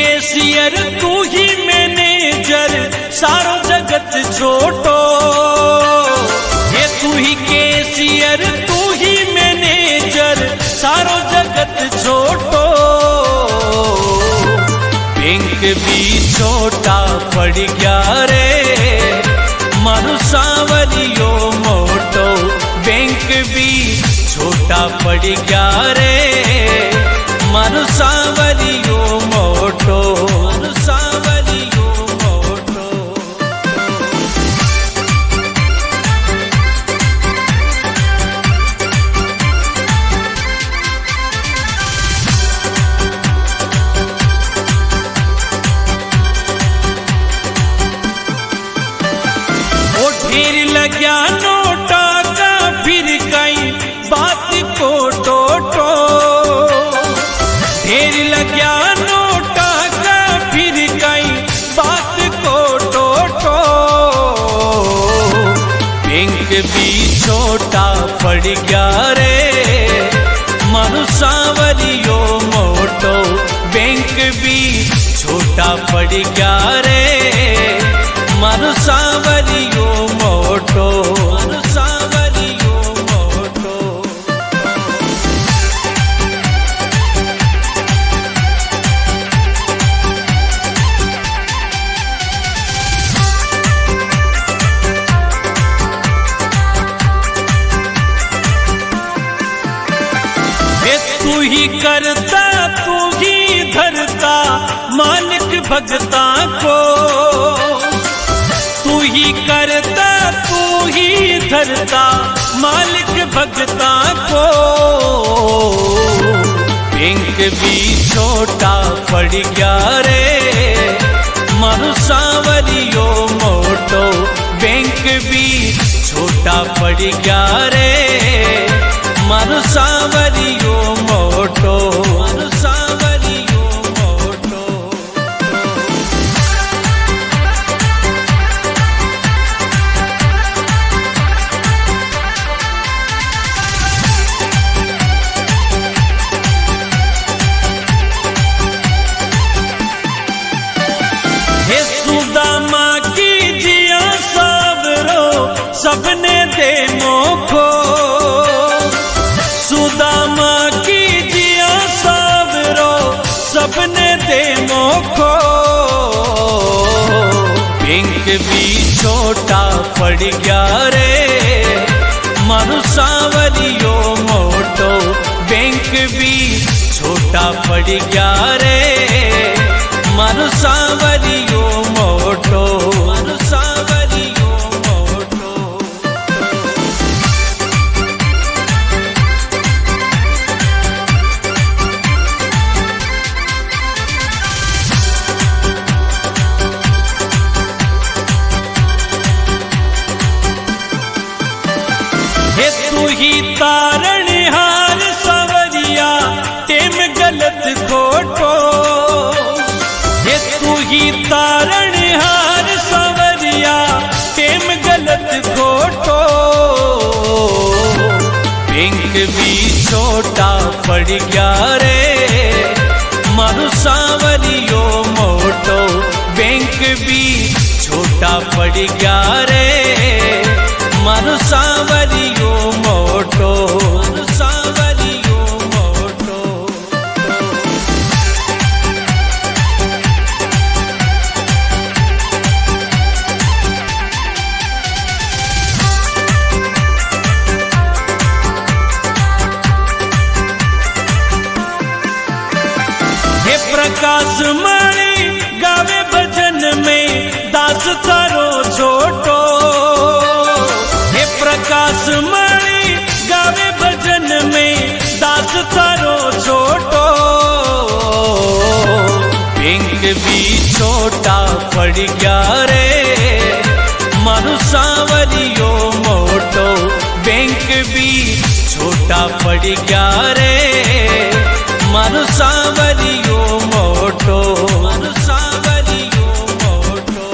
Cashier तू ही manager सारो जगत छोटो। ये तू ही केशियर तू ही मैनेजर सारो जगत छोटो। बैंक भी छोटा पड़ गया रे मारू सांवरियो मोटो। बैंक भी छोटा पड़ गया रे मारू सांवरियो मोटो। मारू सांवरियो मोटो। ओ ढेर लग्या नोटा का फिर कई बात को टोटो। ढेर लग्या नोटा का फिर कई बात को टोटो। बैंक भी छोटा पड़ गया रे मारू सांवरियो मोटो। बैंक भी छोटा पड़ गया रे मारू सांवरियो मोटो। मारू सांवरियो मोटो। तू ही करता तू ही धरता मालिक भगता को। तू ही करता तू ही धरता मालिक भगता को। बैंक भी छोटा पड़ गया रे मारू सांवरियो मोटो। बैंक भी छोटा पड़ गया रे मारू सांवरियो मोटो। मारू सांवरियो मोटो। हे सुदामा की जिया सबरो सबने दे मोखो। सुदामा की जिया सबरो सबने दे मोखो। बैंक भी छोटा पड़ गया रे मारू सांवरियो मोटो। बैंक भी छोटा पड़ गया रे मारू सांवरियो मोटो। मारू सांवरियो मोटो। हे तू ही तारणहार सांवरिया टेम गलत खोटो। हे तू ही तारणहार सांवरिया टेम गलत खोटो। बैंक भी छोटा पड़ गया रे मारू सांवरियो मोटो। बैंक भी छोटा पड़ गया रे मारू सांवरियो मोटो। मारू सांवरियो मोटो। हे प्रकाश मणि गावे भजन में दास थारो छोटो। हे प्रकाश मणि गावे भजन में दास थारो छोटो। बैंक भी छोटा पड़ गया रे मारू सांवरियो मोटो। बैंक भी छोटा पड़ गया रे मारू सांवरियो मोटो। मारू सांवरियो मोटो।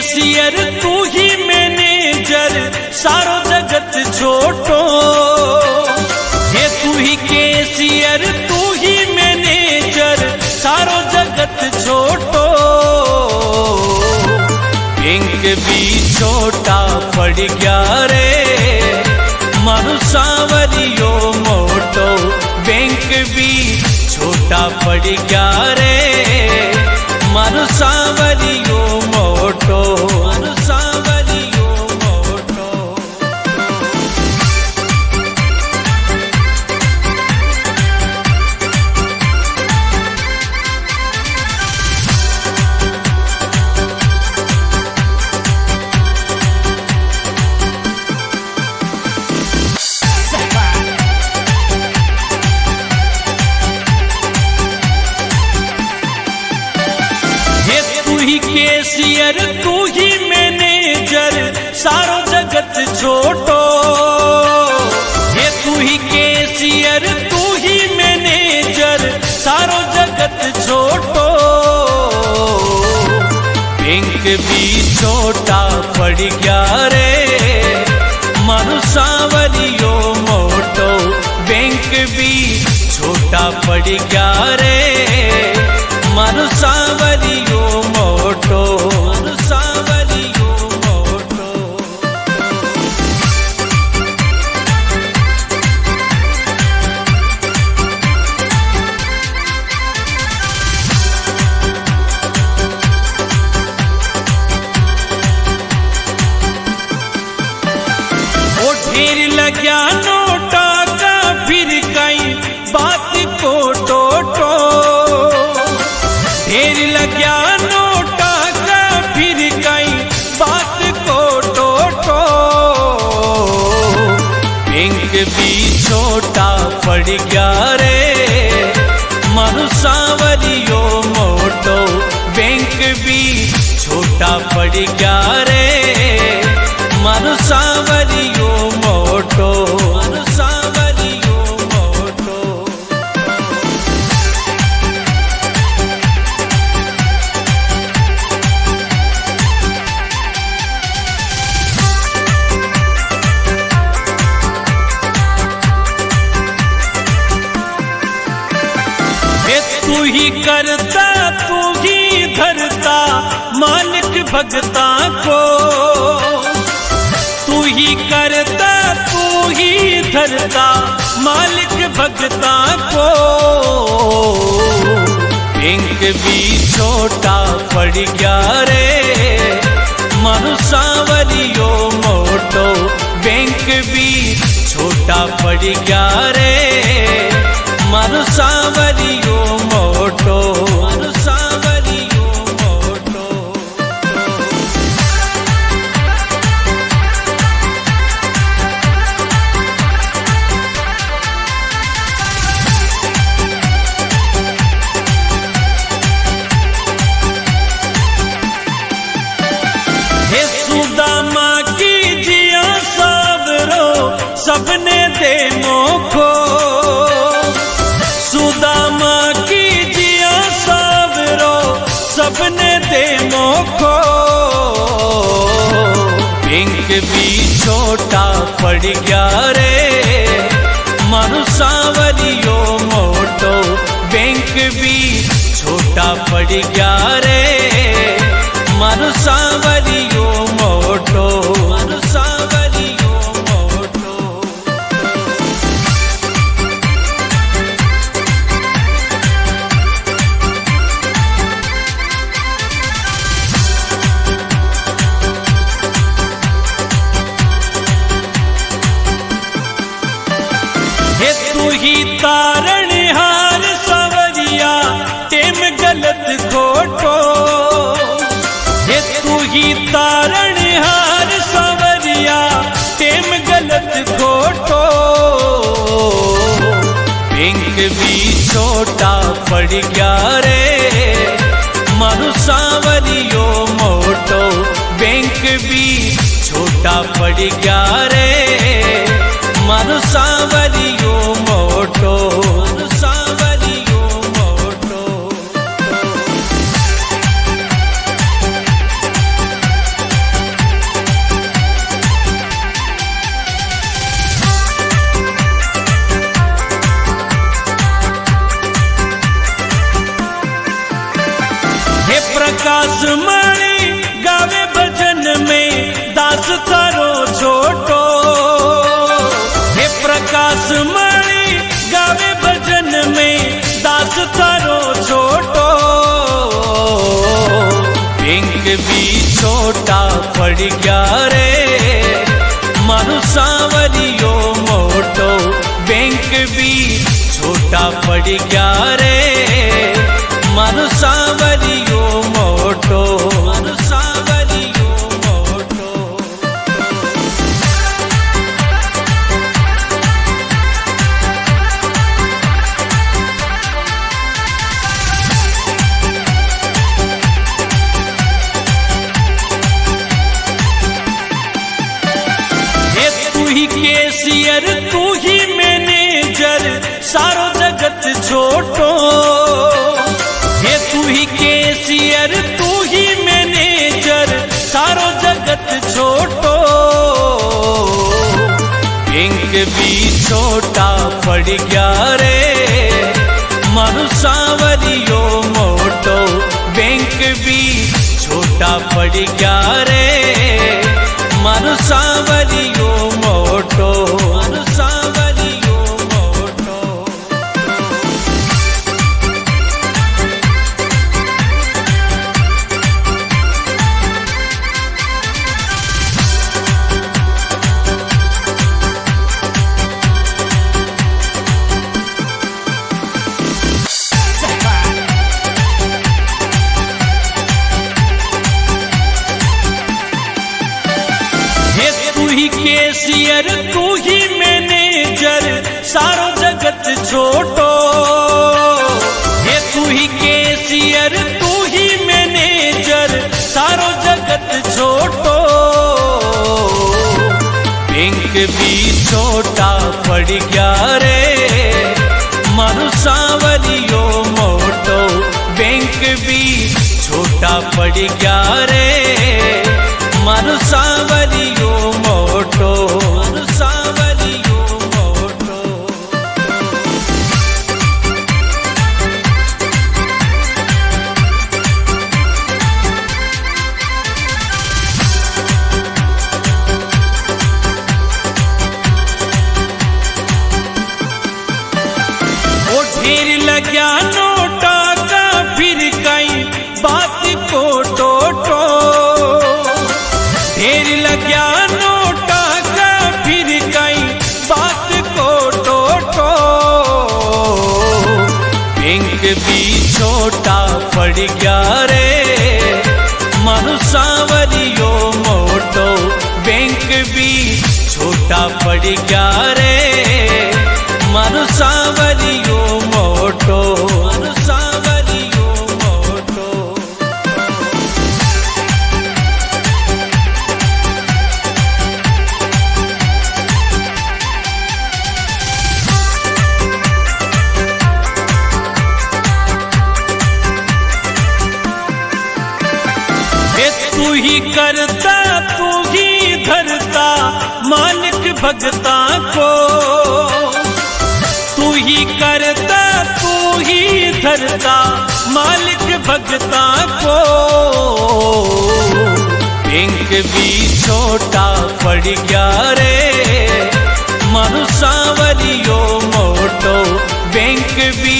केसियर तू ही मैनेजर सारो जगत छोटो। हे तू ही केसियर तू ही मैनेजर सारो जगत छोटो। बैंक भी छोटा पड़ गया रे मारू सांवरियो मोटो। बैंक भी छोटा पड़ गया रे मारू सांवरियो मोटो। मारू सांवरियो मोटो। केसियर तू ही मैनेजर सारो जगत छोटो। ये तू ही केसियर तू ही मैनेजर सारो जगत छोटो। बैंक भी छोटा पड़ गया रे मारू सांवरियो मोटो। बैंक भी छोटा पड़ गया रे मारू सांवरियो मोटो। मारू सांवरियो मोटो। ओ ढेर लग्या नोटा का फिर कई बात को टोटो। ढेर लग्या नोटा का फिर कई बात को टोटो। बैंक भी छोटा पड़ गया रे मारू सांवरियो मोटो। बैंक भी छोटा पड़ गया रे मारू सांवरियो मोटो। मारू सांवरियो मोटो। तू ही करता तू ही धरता मालिक भगता को। तू ही करता तू ही धरता मालिक भगता को। बैंक भी छोटा पड़ गया रे मारू सांवरियो मोटो। बैंक भी छोटा पड़ गया रे मारू सांवरियो मोटो। मारू सांवरियो मोटो। हे सुदामा की जिया सबरो सबने दे मोखो। सुदामा की जिया सबरो सबने दे मोखो। बैंक भी छोटा पड़ गया रे मारू सांवरियो मोटो। बैंक भी छोटा पड़ गया रे मारू सांवरियो मोटो। मारू सांवरियो मोटो। हे तू ही तारण हार सवरिया टेम गलत खोटो। हे तू ही तारण हार सवरिया टेम गलत खोटो। बैंक भी छोटा पड़ गया रे मारू सांवरियो मोटो। बैंक भी छोटा पड़ गया रे मारू सांवरियो मोटो। मारू सांवरियो मोटो। छोटा पड़ गया रे मारू सांवरियो मोटो बैंक भी छोटा पड़ गया रे मारू सांवरियो मोटो मारू सांवरियो मोटो। केसियर तू ही मैनेजर सारो जगत छोटो ये तू ही केसियर तू ही मैनेजर सारो जगत छोटो बैंक भी छोटा पड़ गया रे मारू सांवरियो मोटो बैंक भी छोटा पड़ गया रे मारू सांवरियो मोटो मारू सांवरियो मोटो। केसियर तू ही मैनेजर सारो जगत छोटो ये तू ही केसियर तू ही मैनेजर सारो जगत छोटो बैंक भी छोटा पड़ गया रे मारू सांवरियो मोटो बैंक भी छोटा पड़ गया रे मारू सांवरियो मोटो मारू सांवरियो मोटो। ओ ढेर लग्या नोटा का फिर कई बात को टोटो ढेर लग्या नोटा का फिर कई बात को टोटो बैंक भी छोटा पड़ गया रे मारू सांवरियो मोटो बैंक भी छोटा पड़ गया रे मारू सांवरियो मोटो मारू सांवरियो मोटो। तू ही करता तू ही धरता मालिक भगता को तू ही करता तू ही धरता मालिक भगता को बैंक भी छोटा पड़ गया रे मारू सांवरियो मोटो बैंक भी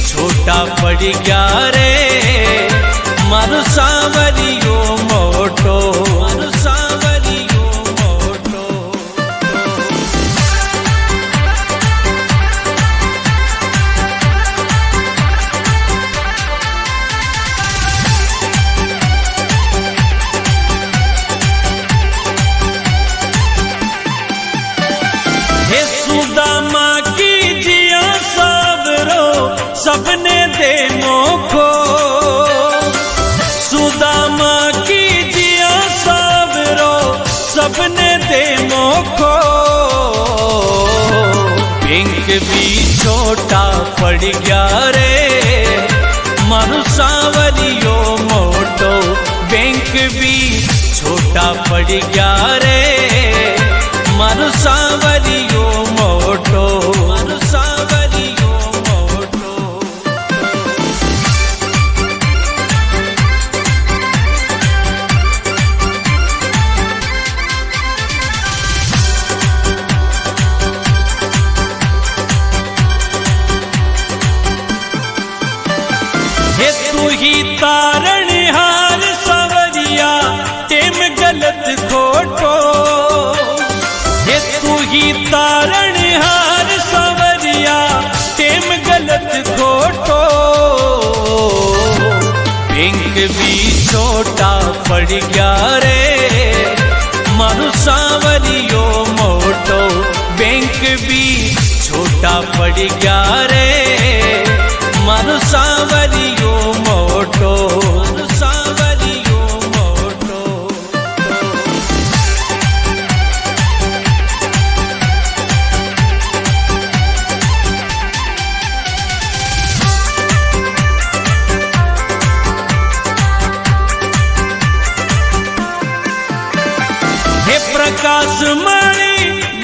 छोटा पड़ गया रे मारू सांवरियो मोटो मारू सांवरियो मोटो। हे सुदामा की जिया सबरो सबने दे मोखो सुदामा की जिया सबरो सबने दे मोखो बैंक भी छोटा पड़ गया रे मारू सांवरियो मोटो बैंक भी छोटा पड़ गया रे मारू सांवरियो मोटो मारू सांवरियो मोटो। हे तू ही तारणहार सवरिया टेम तारण हार सवरिया टेम गलत खोटो बैंक भी छोटा पड़ गया रे मारू सांवरियो मोटो बैंक भी छोटा पड़ गया रे मारू सांवरियो मोटो सांवरियो मोटो। हे प्रकाश मणि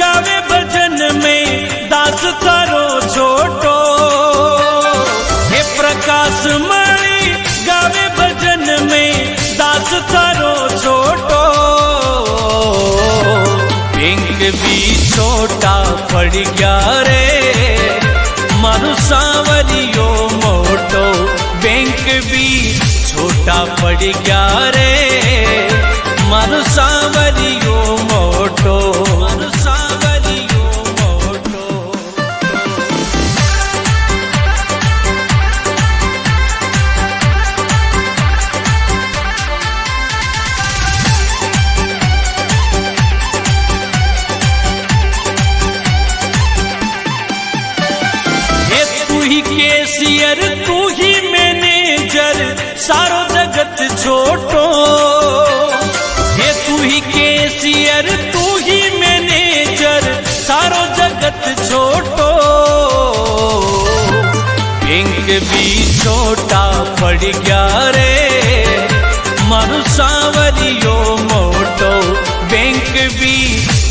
गावे भजन में दास थारो छोटो हे प्रकाश मणि गावे भजन में दास थारो छोटो बैंक भी छोटा पड़ गया रे मारू सांवरियो मोटो बैंक भी छोटा पड़ गया रे मारू सांवरियो मोटो मारू सांवरियो मोटो। ये तू ही कैशियर तू ही मैनेजर सारो जगत छोटो ये तू ही कैशियर तू ही मैनेजर सारो जगत छोटो बैंक भी छोटा पड़ गया रे मारू सांवरियो मोटो बैंक भी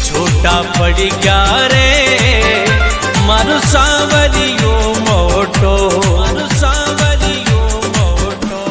छोटा पड़ गया रे मारू सांवरियो मोटो मारू सांवरियो मोटो।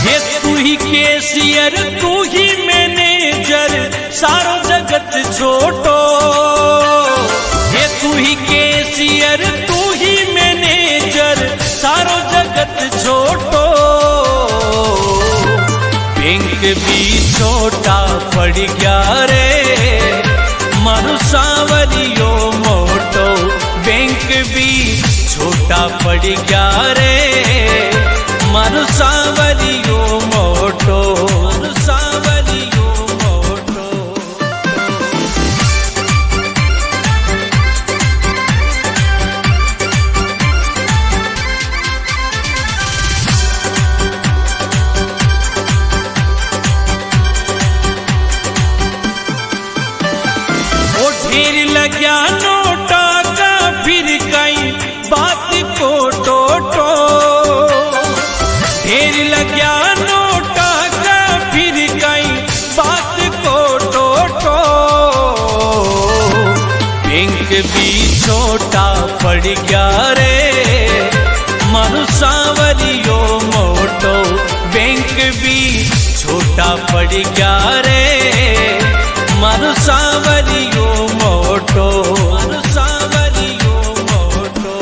ये तू ही कैशियर तू ही मैनेजर सारो जगत छोटो ये तू ही कैशियर तू ही मैनेजर सारो जगत छोटो बैंक भी छोटा पड़ गया रे मारू सांवरियो मोटो बैंक भी छोटा पड़ गया रे मारू सांवरियो मोटो मारू सांवरियो मोटो। ओ ढेर लग्या नोटा का फिर कई बात को टोटो ढेर लग्या नोटा का फिर कई बात को टोटो बैंक भी छोटा पड़ गया रे मारू सांवरियो मोटो बैंक भी छोटा पड़ गया रे मारू सांवरियो मोटो मारू सांवरियो मोटो।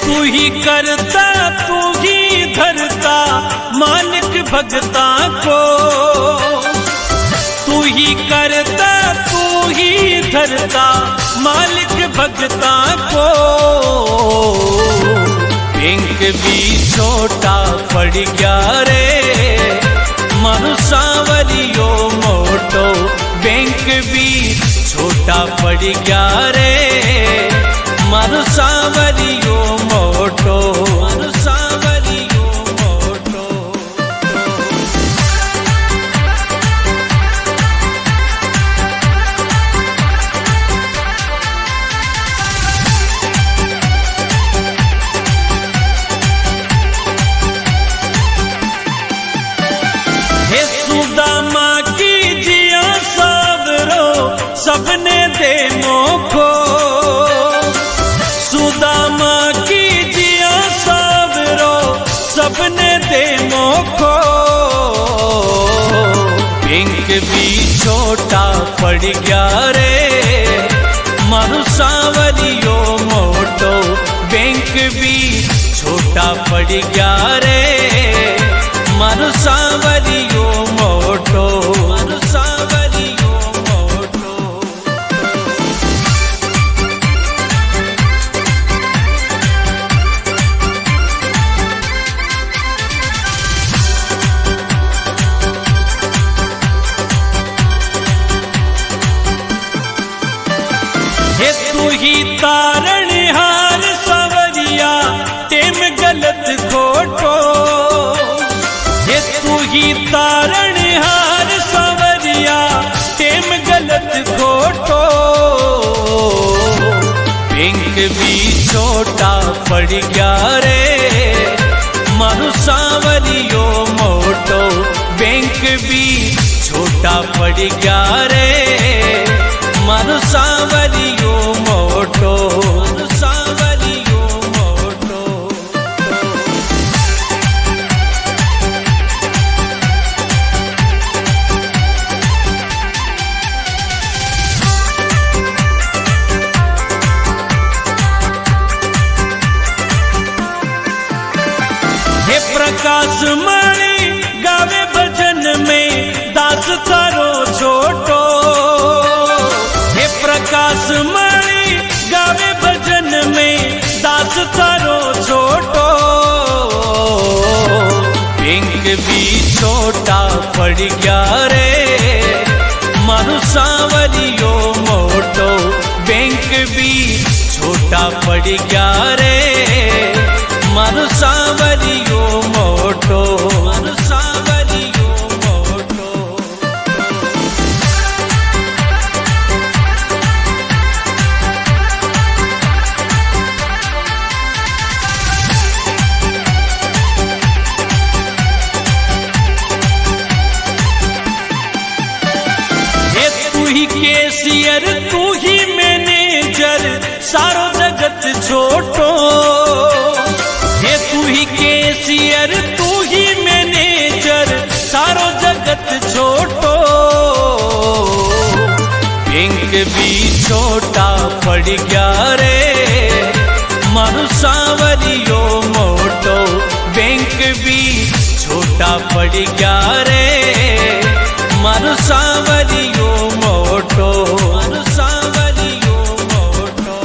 तू ही करता तू ही धरता मालिक भगता को तू ही करता तू ही धरता मालिक भगता को बैंक भी छोटा पड़ गया रे मारू सांवरियो मोटो बैंक भी छोटा पड़ गया रे मारू सांवरियो मोटो मारू सांवरियो मोटो। सबने दे मोखो सुदामा की जिया सावरो सबने दे मोखो बैंक भी छोटा पड़ गया रे मारू सावरियो मोटो बैंक भी छोटा पड़ गया रे मारू सावरियो मोटो मारू सावरियो मोटो। हे तू ही तारण हार सावरिया टेम गलत खोटो हे तू ही तारण हार सावरिया टेम गलत खोटो बैंक भी छोटा पड़ गया रे मारू सावरियो मोटो बैंक भी छोटा पड़ गया रे मारू सावरियो मोटो मारू सावरियो मोटो। हे प्रकाश मणि गावे भजन में दास थारो छोटो हे प्रकाश मणि गावे भजन में दास थारो छोटो बैंक भी छोटा पड़ गया रे मारू सावरियो मोटो बैंक भी छोटा पड़ गया रे मारू सावरियो मोटो मारू सावरियो मोटो। हे तू ही कैशियर तू ही मैनेजर सारो जगत छोटो हे तू ही कैशियर तू ही मैनेजर सारो जगत छोटो बैंक भी छोटा पड़ गया रे मारू सावरियो मोटो बैंक भी छोटा पड़ गया रे मारू सावरियो मोटो मारू सावरियो मोटो।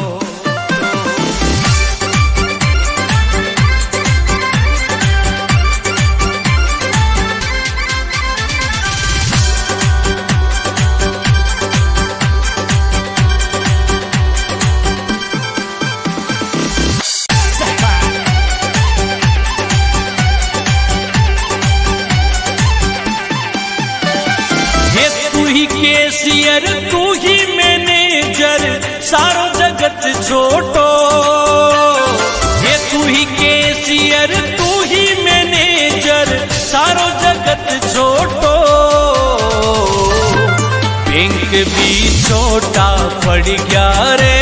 हे तू ही कैशियर तू ही मैनेजर सारो जगत छोटो हे तू ही कैशियर तू ही मैनेजर सारो जगत छोटो बैंक भी छोटा पड़ गया रे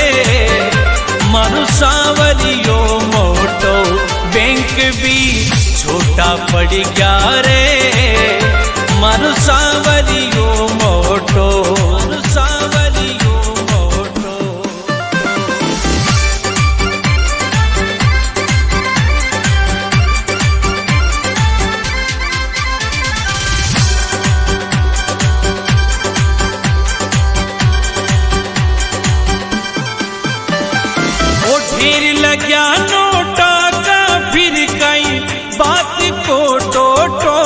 मारू सावरियो मोटो बैंक भी छोटा पड़ गया रे मारू सावरियो मोटो मारू सावरियो मोटो। ओ ढेर लग्या नोटा का फिर कई बात को टोटो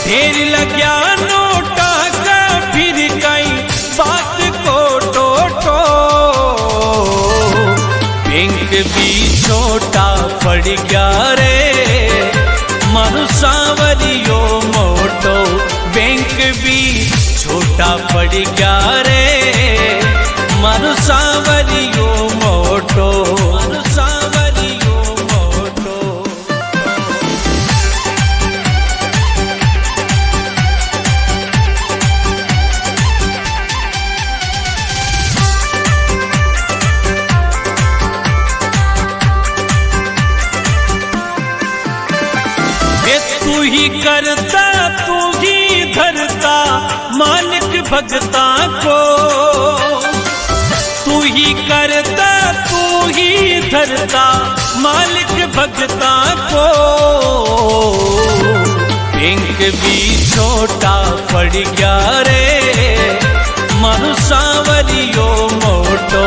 ढेर लग्या नोटा का फिर कई बात को टोटो बैंक भी छोटा पड़ गया रे मारू सावरियो मोटो बैंक भी छोटा पड़ गया रे मारू सावरियो मोटो मारू सावरियो मोटो। ही करता तू ही धरता मालिक भगता को, तू ही करता तू ही धरता मालिक भगता को। बैंक भी छोटा पड़ गया रे मारू सांवरियो मोटो,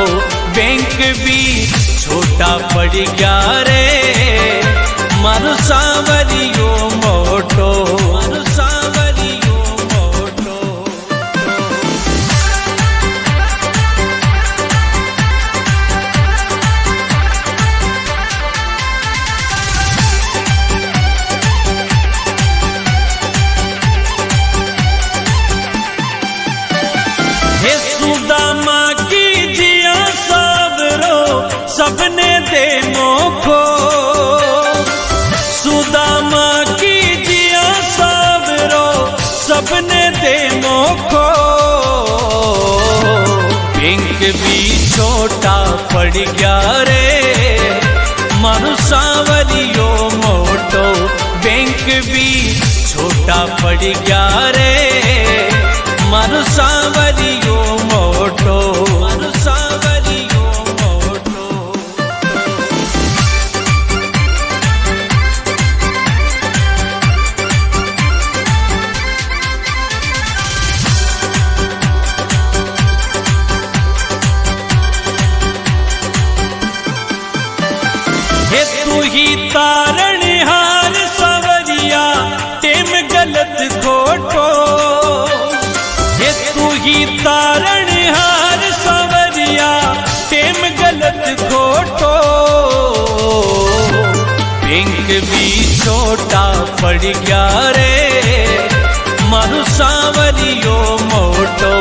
बैंक भी छोटा पड़ गया रे मारू सांवरियो मोटो, मारू सांवरियो मोटो। हे सुदामा की जिया सावरो सबने दे मोखो, सुदामा की जिया सावरो सबने दे मोखो। बैंक भी छोटा पड़ गया रे मारू सांवरियो मोटो, बैंक भी छोटा पड़ गया रे मारू सांवरियो मोटो, मारू सांवरियो मोटो। हे तू ही तारणहार सांवरिया टेम गलत खोटो, हे तू ही तारणहार सांवरिया टेम गलत खोटो। बैंक भी छोटा पड़ गया रे मारू सांवरियो मोटो,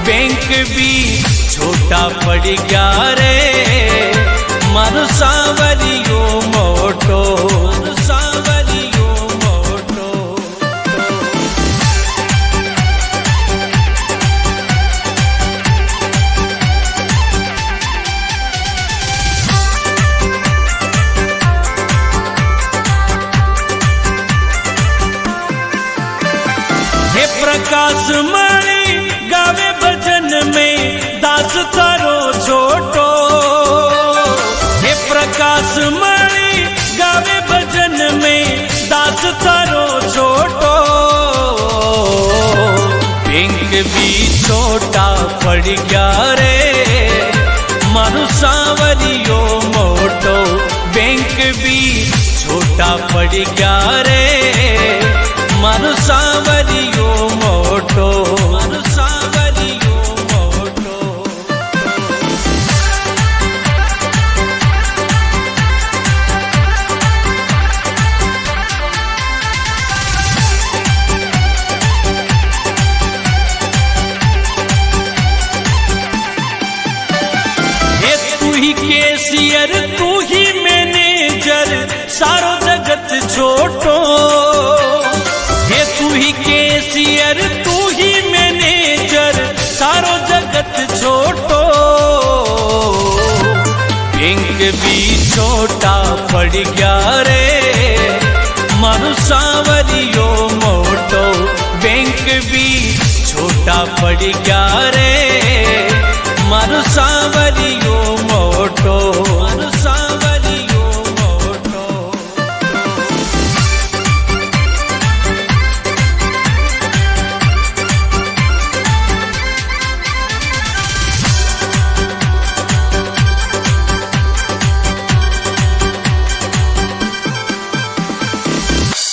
बैंक भी छोटा पड़ गया रे मारू सांवरियो मोटो, मारू सांवरियो मोटो। हे प्रकाश मणि गावे भजन में दास थारो छोटो, हे प्रकाश मणि गावे भजन में दास थारो छोटो। बैंक भी छोटा पड़ गया रे मारू सांवरियो मोटो, बैंक भी छोटा पड़ गया रे मारू सांवरियो मोटो, मारू सांवरियो मोटो। हे तू ही कैशियर तू ही मैनेजर सारो जगत छोटो, हे तू ही कैशियर तू ही मैनेजर सारो जगत छोटो। बैंक भी छोटा पड़ गया रे मारू सांवरियो मोटो, बैंक भी छोटा पड़ गया रे